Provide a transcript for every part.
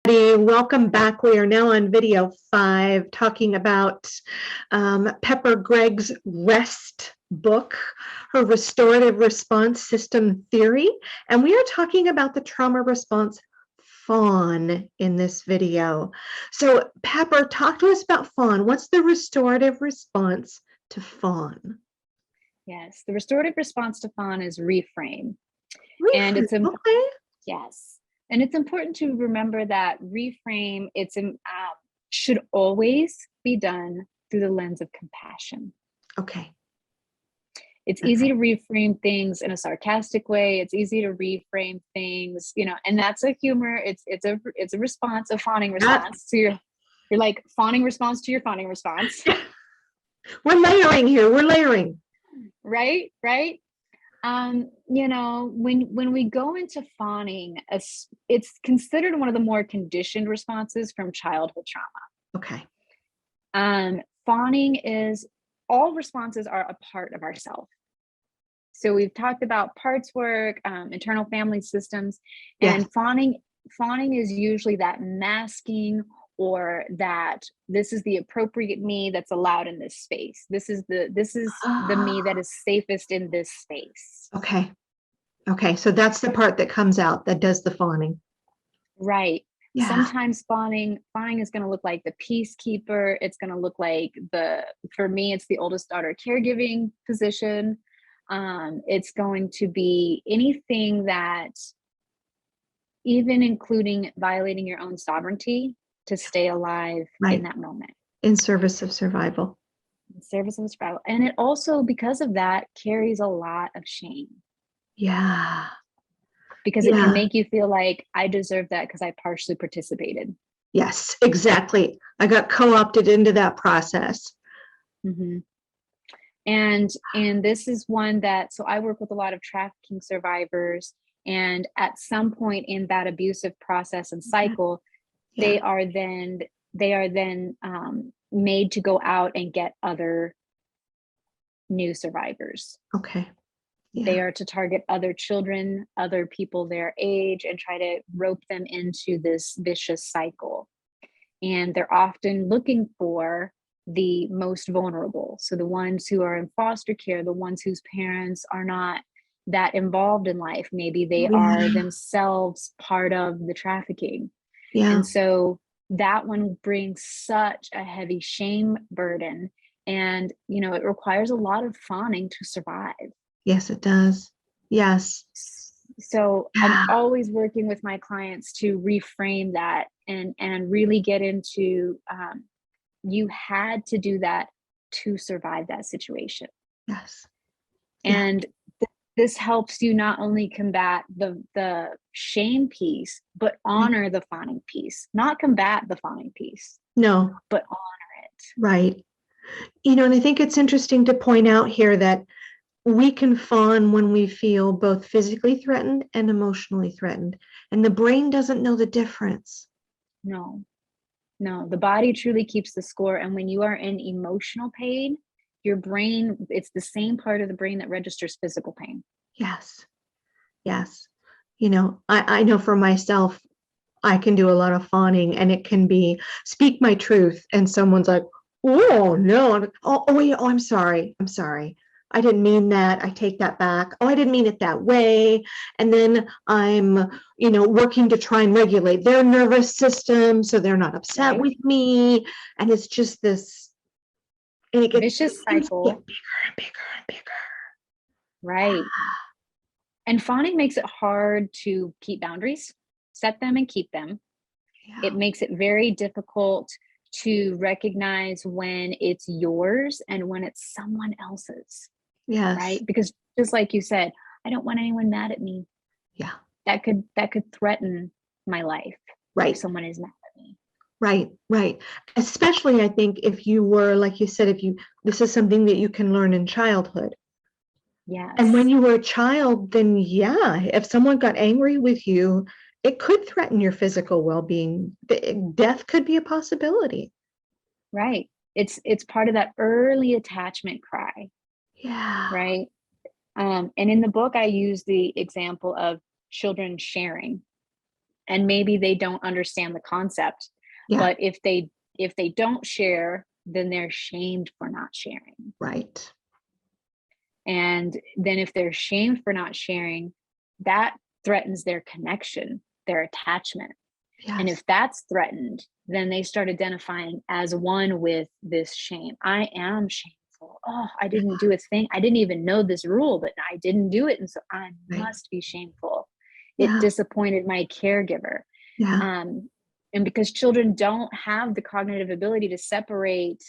Welcome back. We are now on video 5 talking about Pepper Gregg's REST book, her restorative response system theory. And we are talking about the trauma response Fawn in this video. So Pepper, talk to us about Fawn. What's the restorative response to Fawn? Yes, the restorative response to Fawn is reframe. And it's okay. Yes. And it's important to remember that reframe, should always be done through the lens of compassion. Okay. It's easy to reframe things in a sarcastic way. It's easy to reframe things, and that's a humor. It's a response, a fawning response to your like fawning response to your fawning response. We're layering here. We're layering. Right. When we go into fawning, it's considered one of the more conditioned responses from childhood trauma. Okay. Fawning is, all responses are a part of ourself. So we've talked about parts work, internal family systems, and fawning is usually that masking, or that this is the appropriate me that's allowed in this space. This is the me that is safest in this space. Okay. So that's the part that comes out, that does the fawning. Right. Yeah. Sometimes fawning is going to look like the peacekeeper. It's going to look like for me, it's the oldest daughter caregiving position. It's going to be anything that, even including violating your own sovereignty to stay alive in that moment. In service of survival. In service of survival. And it also, because of that, carries a lot of shame. Yeah. Because it can make you feel like, I deserve that because I partially participated. Yes, exactly. I got co-opted into that process. Mm-hmm. And this is one that, so I work with a lot of trafficking survivors, and at some point in that abusive process and cycle, they are then made to go out and get other new survivors. Okay. Yeah. They are to target other children, other people their age, and try to rope them into this vicious cycle. And they're often looking for the most vulnerable. So the ones who are in foster care, the ones whose parents are not that involved in life. Maybe they are themselves part of the trafficking. Yeah. And so that one brings such a heavy shame burden. And, it requires a lot of fawning to survive. Yes, it does. Yes. So I'm always working with my clients to reframe that and really get into, you had to do that to survive that situation. Yes. And this helps you not only combat the shame piece, but honor the fawning piece. Not combat the fawning piece. No. But honor it. Right. And I think it's interesting to point out here that we can fawn when we feel both physically threatened and emotionally threatened. And the brain doesn't know the difference. No, the body truly keeps the score. And when you are in emotional pain, your brain, it's the same part of the brain that registers physical pain. Yes. I know for myself, I can do a lot of fawning, and it can be speak my truth. And someone's like, oh, no. I'm sorry. I didn't mean that. I take that back. Oh, I didn't mean it that way. And then I'm, working to try and regulate their nervous system so they're not upset with me. And it's just this, and it gets vicious cycle. Get bigger and bigger and bigger. Right. And fawning makes it hard to keep boundaries, set them and keep them. Yeah. It makes it very difficult to recognize when it's yours and when it's someone else's. Yes. Right. Because just like you said, I don't want anyone mad at me. Yeah. That could threaten my life. Right. If someone is mad at me. Right. Especially, I think, if you were, like you said, this is something that you can learn in childhood. Yes. And when you were a child, then if someone got angry with you, it could threaten your physical well-being. Death could be a possibility. Right. It's part of that early attachment cry. Yeah. Right. And in the book, I use the example of children sharing. and maybe they don't understand the concept, Yeah. but if they don't share, then they're shamed for not sharing. Right. And then if they're shamed for not sharing, that threatens their connection, their attachment. And Yes. if that's threatened, then they start identifying as one with this shame. I am shameful. Oh, I didn't do a thing. I didn't even know this rule, but I didn't do it. And so I Right. must be shameful. It Yeah. disappointed my caregiver. Yeah. And because children don't have the cognitive ability to separate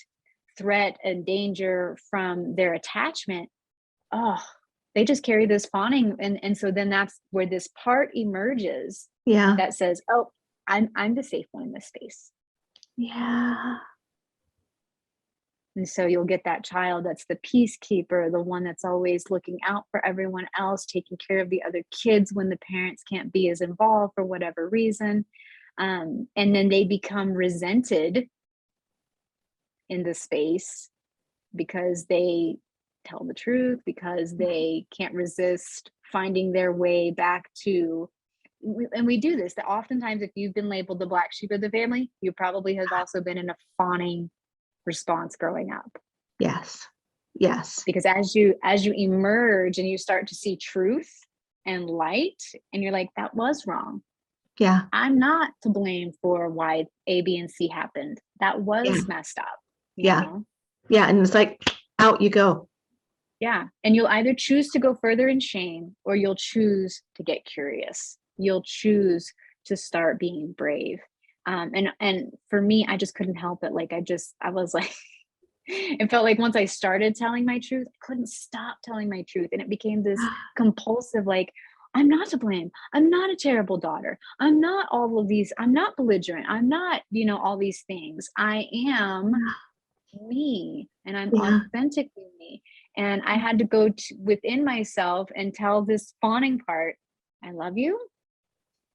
threat and danger from their attachment, oh, they just carry this fawning. And so then that's where this part emerges Yeah. that says, oh, I'm the safe one in this space. Yeah. And so you'll get that child that's the peacekeeper, the one that's always looking out for everyone else, taking care of the other kids when the parents can't be as involved for whatever reason. And then they become resented in the space because they tell the truth, because they can't resist finding their way back to, and we do this, that oftentimes if you've been labeled the black sheep of the family, you probably have also been in a fawning response growing up. Yes. Yes. Because as you emerge and you start to see truth and light, and you're like, that was wrong. Yeah. I'm not to blame for why A, B, and C happened. That was Yeah. messed up. Yeah. Know? Yeah. And it's like, out you go. Yeah. And you'll either choose to go further in shame, or you'll choose to get curious. You'll choose to start being brave. And for me, I just couldn't help it. Like, I was like, it felt like once I started telling my truth, I couldn't stop telling my truth. And it became this compulsive, like, I'm not to blame. I'm not a terrible daughter. I'm not all of these. I'm not belligerent. I'm not, all these things. I am me, and I'm Yeah. authentically me. And I had to go within myself and tell this fawning part, I love you,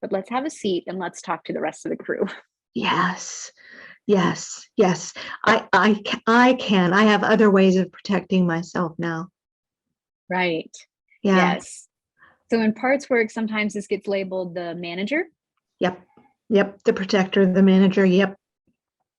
but let's have a seat and let's talk to the rest of the crew. Yes. Yes. Yes. I can. I have other ways of protecting myself now. Right. Yeah. Yes. So in parts work, sometimes this gets labeled the manager. Yep. Yep. The protector, the manager. Yep.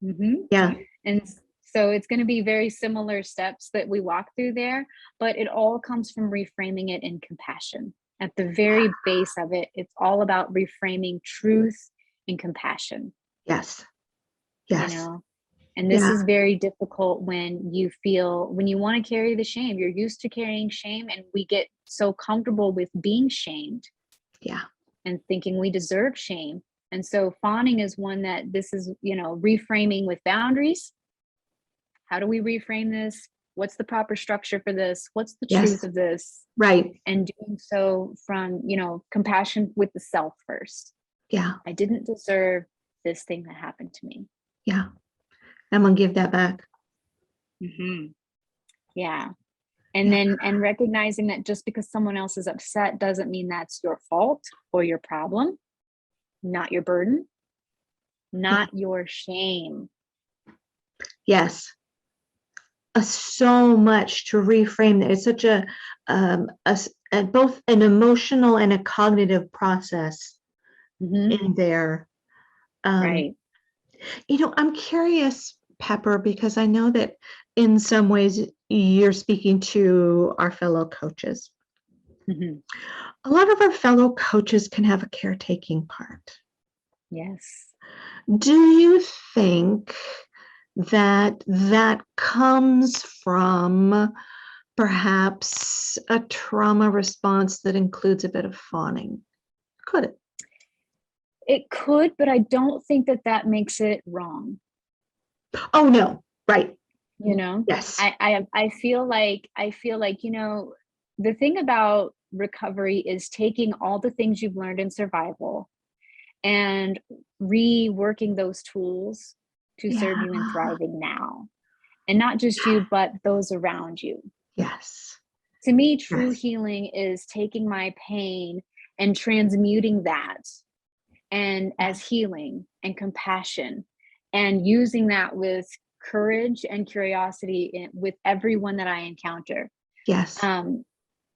Mm-hmm. Yeah. And so it's going to be very similar steps that we walk through there, but it all comes from reframing it in compassion. At the very base of it, it's all about reframing truth and compassion. Yes. Yes. And this is very difficult when you want to carry the shame. You're used to carrying shame, and we get so comfortable with being shamed. Yeah. And thinking we deserve shame. And so fawning is one that this is, reframing with boundaries. How do we reframe this? What's the proper structure for this? What's the truth of this? Right. And doing so from, compassion with the self first. Yeah. I didn't deserve this thing that happened to me. Yeah. I'm going to give that back. Mm-hmm. Yeah. And recognizing that just because someone else is upset doesn't mean that's your fault or your problem, not your burden, not your shame. Yes. So much to reframe that. It's such a both an emotional and a cognitive process in there. Right. I'm curious, Pepper, because I know that in some ways you're speaking to our fellow coaches. Mm-hmm. A lot of our fellow coaches can have a caretaking part. Yes. Do you think that comes from perhaps a trauma response that includes a bit of fawning? Could it? It could, but I don't think that makes it wrong. Oh no, right. Yes. I feel like the thing about recovery is taking all the things you've learned in survival and reworking those tools to serve you in thriving now. And not just you, but those around you. Yes. To me, true healing is taking my pain and transmuting that and as healing and compassion, and using that with courage and curiosity with everyone that I encounter. Yes.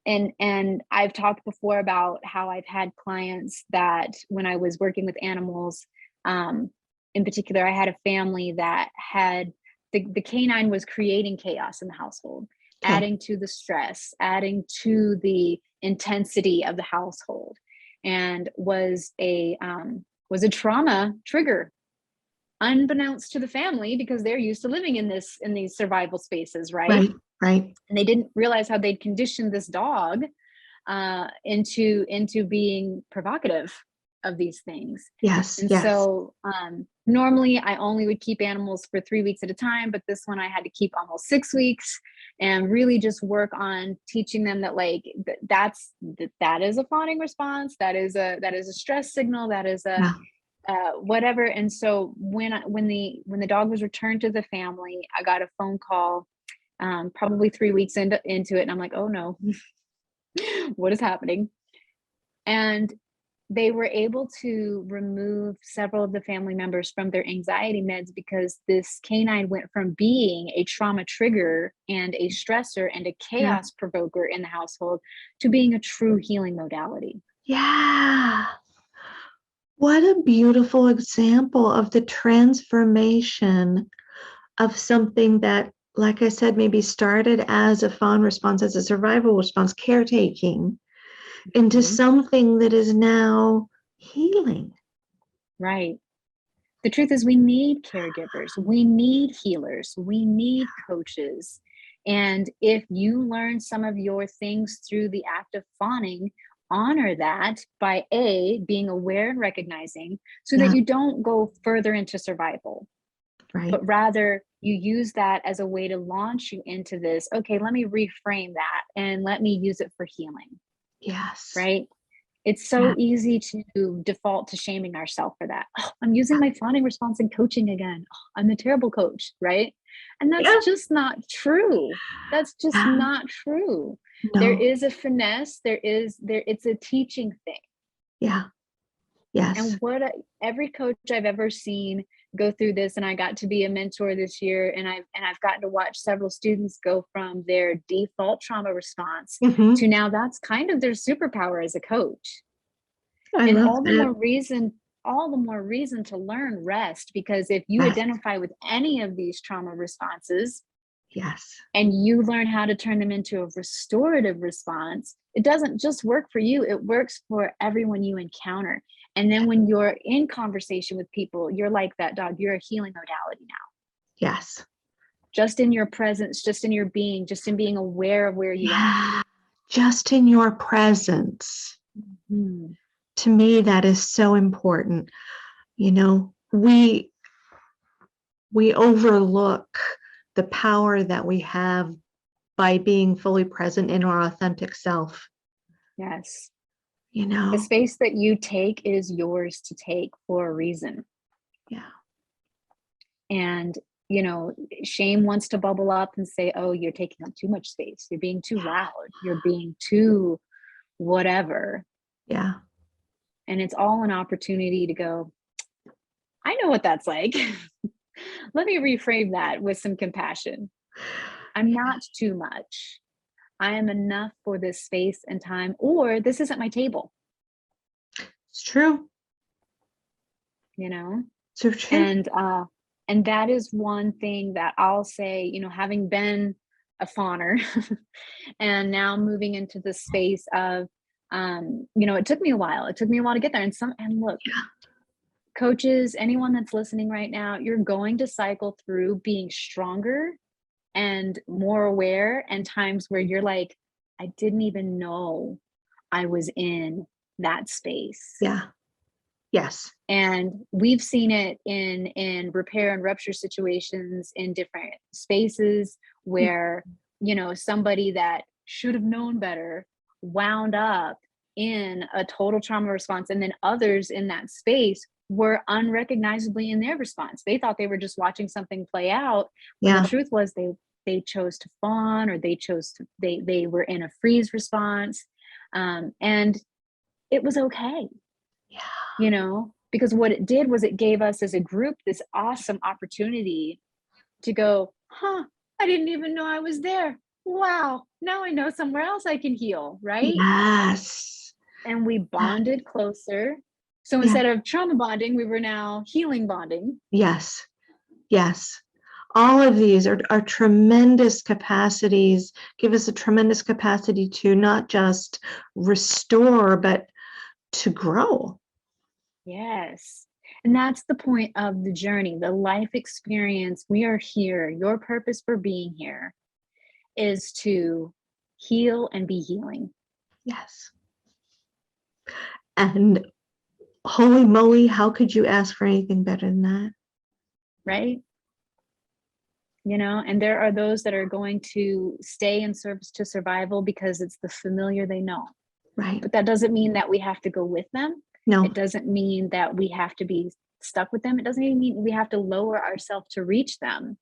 And I've talked before about how I've had clients that when I was working with animals, in particular, I had a family that had the canine was creating chaos in the household, Okay. adding to the stress, adding to the intensity of the household, and was a trauma trigger, unbeknownst to the family, because they're used to living in these survival spaces, right? Right. Right. And they didn't realize how they'd conditioned this dog into being provocative of these things. Yes. And Yes. so normally I only would keep animals for 3 weeks at a time, but this one I had to keep almost 6 weeks, and really just work on teaching them that, like, that is a fawning response, that is a stress signal, that is a Yeah. whatever. And so when the dog was returned to the family, I got a phone call probably 3 weeks into it, and I'm like, oh no, what is happening? And they were able to remove several of the family members from their anxiety meds, because this canine went from being a trauma trigger and a stressor and a Yeah. chaos provoker in the household to being a true healing modality. Yeah. What a beautiful example of the transformation of something that, like I said, maybe started as a fawn response, as a survival response, caretaking, into Mhm. something that is now healing. Right. The truth is, we need caregivers, we need healers, we need coaches. And if you learn some of your things through the act of fawning, honor that by being aware and recognizing, so that Yeah. you don't go further into survival, Right. but rather you use that as a way to launch you into this. Okay, let me reframe that and let me use it for healing, Yes. right? It's Yeah. so easy to default to shaming ourselves for that. Oh, I'm using my fawning response in coaching again. Oh, I'm a terrible coach, right? And that's Yeah. just not true. That's just Yeah. not true. There No. is a finesse. It's a teaching thing. Yeah. Yes. And every coach I've ever seen go through this, and I got to be a mentor this year, and I've gotten to watch several students go from their default trauma response Hmm. to now that's kind of their superpower as a coach. I And love that. all the more reason to learn rest, because if you Yes. identify with any of these trauma responses Yes. and you learn how to turn them into a restorative response, it doesn't just work for you, it works for everyone you encounter. And then when you're in conversation with people, you're like that dog, you're a healing modality now. Yes. Just in your presence, just in your being, just in being aware of where you are. Yeah. Just in your presence. Hmm. To me, that is so important. You know, we overlook the power that we have by being fully present in our authentic self. Yes. You The know. space that you take is yours to take for a reason. Yeah. And, shame wants to bubble up and say, oh, you're taking up too much space. You're being too Yeah. loud. You're being too whatever. Yeah. And it's all an opportunity to go, I know what that's like. Let me reframe that with some compassion. I'm Yeah. not too much. I am enough for this space and time, or this isn't my table, It's true. you know? So true. And that is one thing that I'll say, having been a fawner and now moving into the space of, it took me a while. It took me a while to get there. And look, Yeah. coaches, anyone that's listening right now, you're going to cycle through being stronger and more aware, and times where you're like, I didn't even know I was in that space. Yeah. Yes. And we've seen it in repair and rupture situations in different spaces where, somebody that should have known better wound up in a total trauma response, and then others in that space were unrecognizably in their response. They thought they were just watching something play out, when the Yeah. truth was they chose to fawn, or they were in a freeze response, and it was okay, Yeah. because what it did was it gave us as a group this awesome opportunity to go, huh, I didn't even know I was there. wow, now I know somewhere else I can heal, right? Yes. And we Yeah. bonded closer. So Yeah. instead of trauma bonding, we were now healing bonding. Yes. Yes. All of these are tremendous capacities, give us a tremendous capacity to not just restore, but to grow. Yes. And that's the point of the journey, the life experience. We are here. Your purpose for being here is to heal and be healing. Yes. And holy moly, how could you ask for anything better than that? Right? You know, and there are those that are going to stay in service to survival because it's the familiar they know. Right. But that doesn't mean that we have to go with them. No. It doesn't mean that we have to be stuck with them. It doesn't even mean we have to lower ourselves to reach them.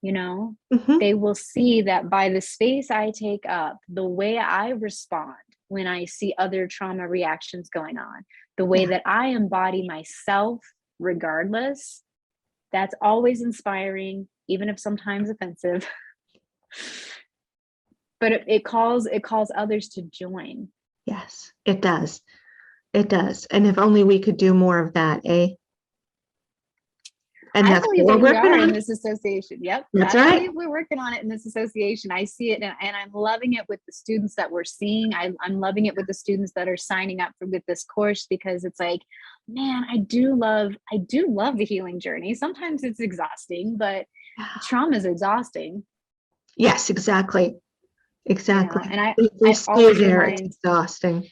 You know, they will see that by the space I take up, the way I respond when I see other trauma reactions going on, the way that I embody myself regardless, that's always inspiring, even if sometimes offensive. But it calls others to join. Yes, it does. It does. And if only we could do more of that, eh? And I that's believe what that we're we working are in on. this association. Yep. That's I right. believe we're working on it in this association. I see it and I'm loving it with the students that we're seeing. I'm loving it with the students that are signing up with this course because it's like, man, I do love the healing journey. Sometimes it's exhausting, but trauma is exhausting. Yes, exactly. You know, Exactly. and If we I stay always there, it's remind exhausting.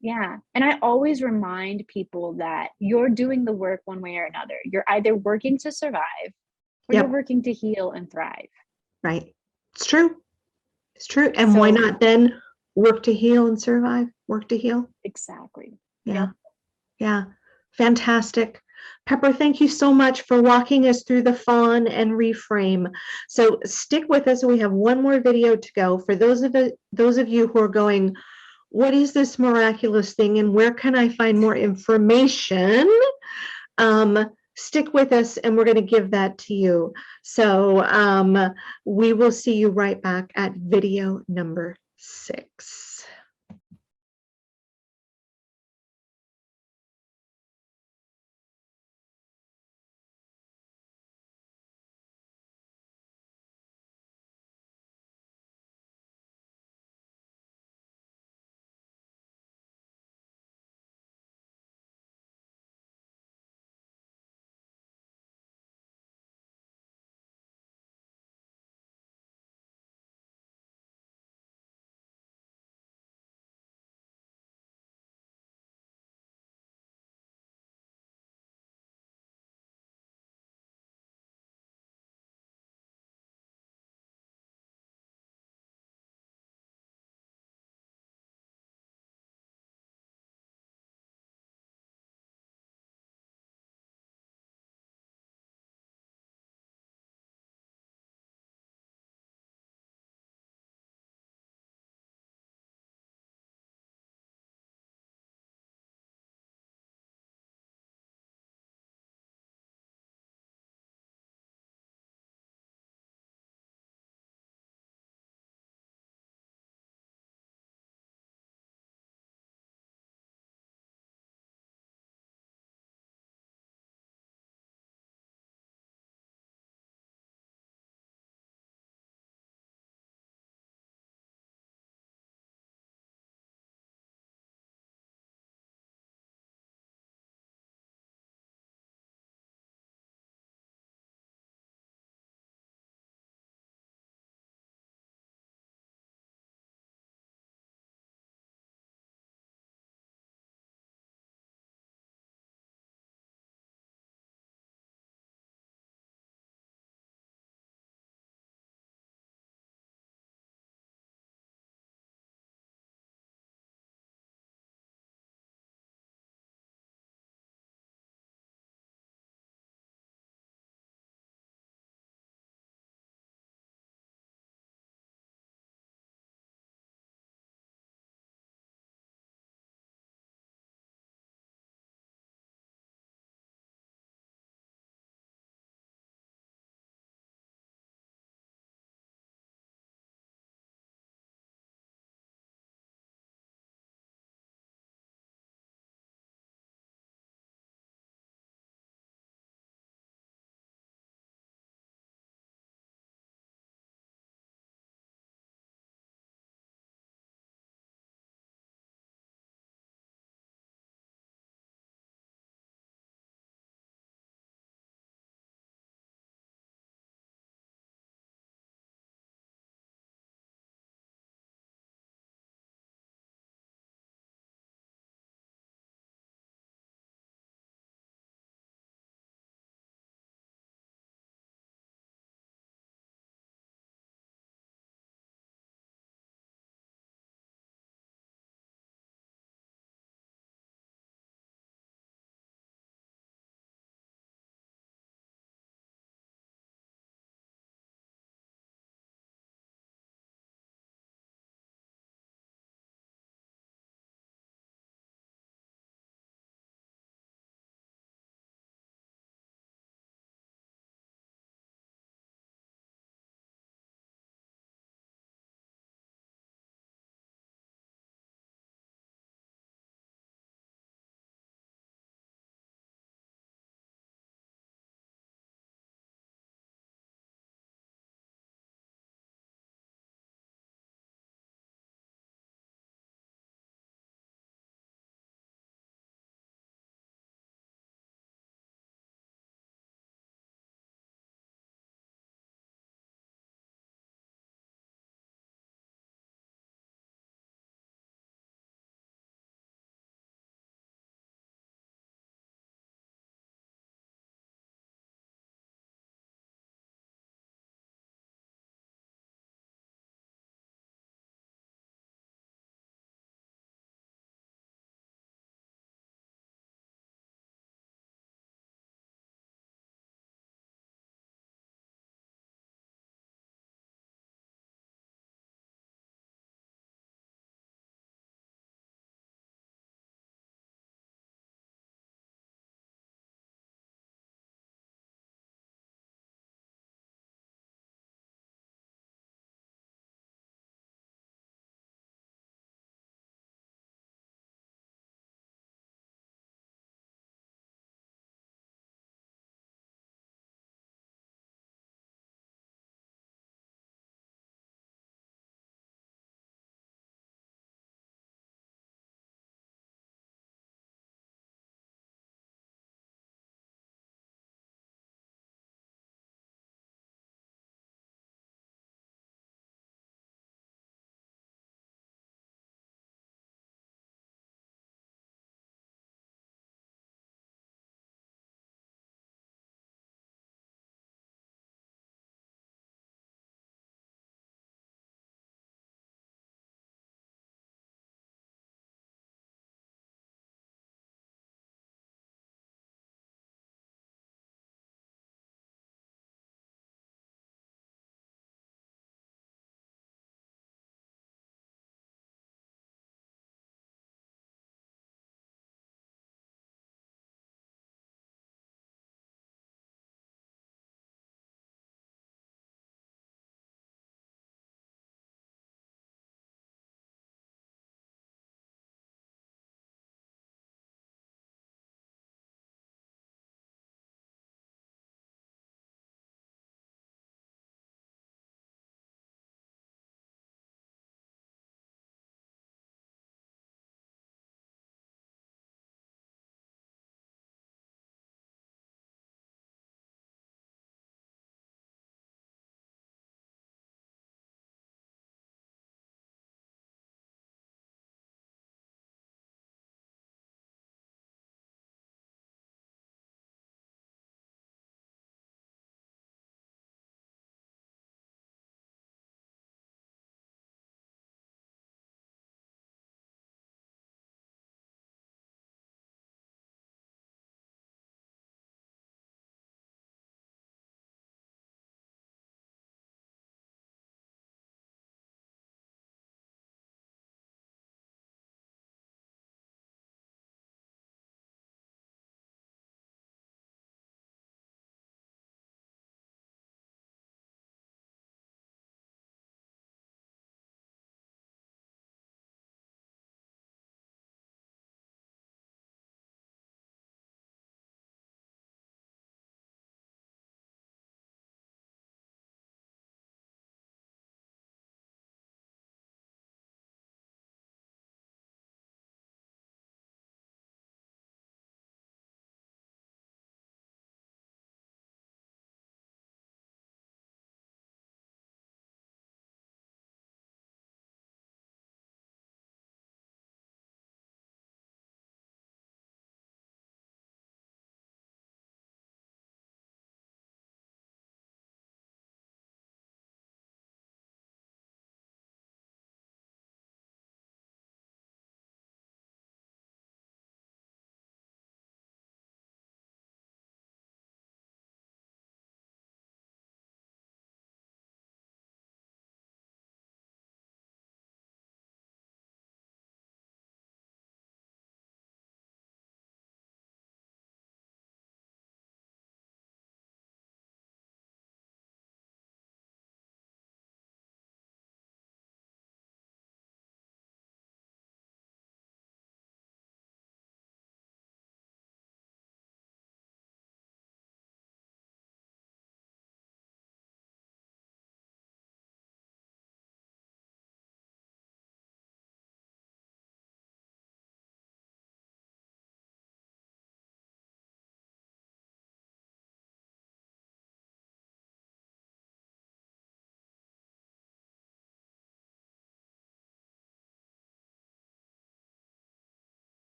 yeah. And I always remind people that you're doing the work one way or another. You're either working to survive or you're Yep. working to heal and thrive. Right. It's true. It's true. And why So not then work to heal and survive? Work to heal. exactly. Yeah. Yep. Yeah. Fantastic. Pepper, thank you so much for walking us through the Fawn and Reframe. So stick with us. We have one more video to go. For those of you who are going, what is this miraculous thing and where can I find more information? Stick with us and we're going to give that to you. So we will see you right back at video number 6.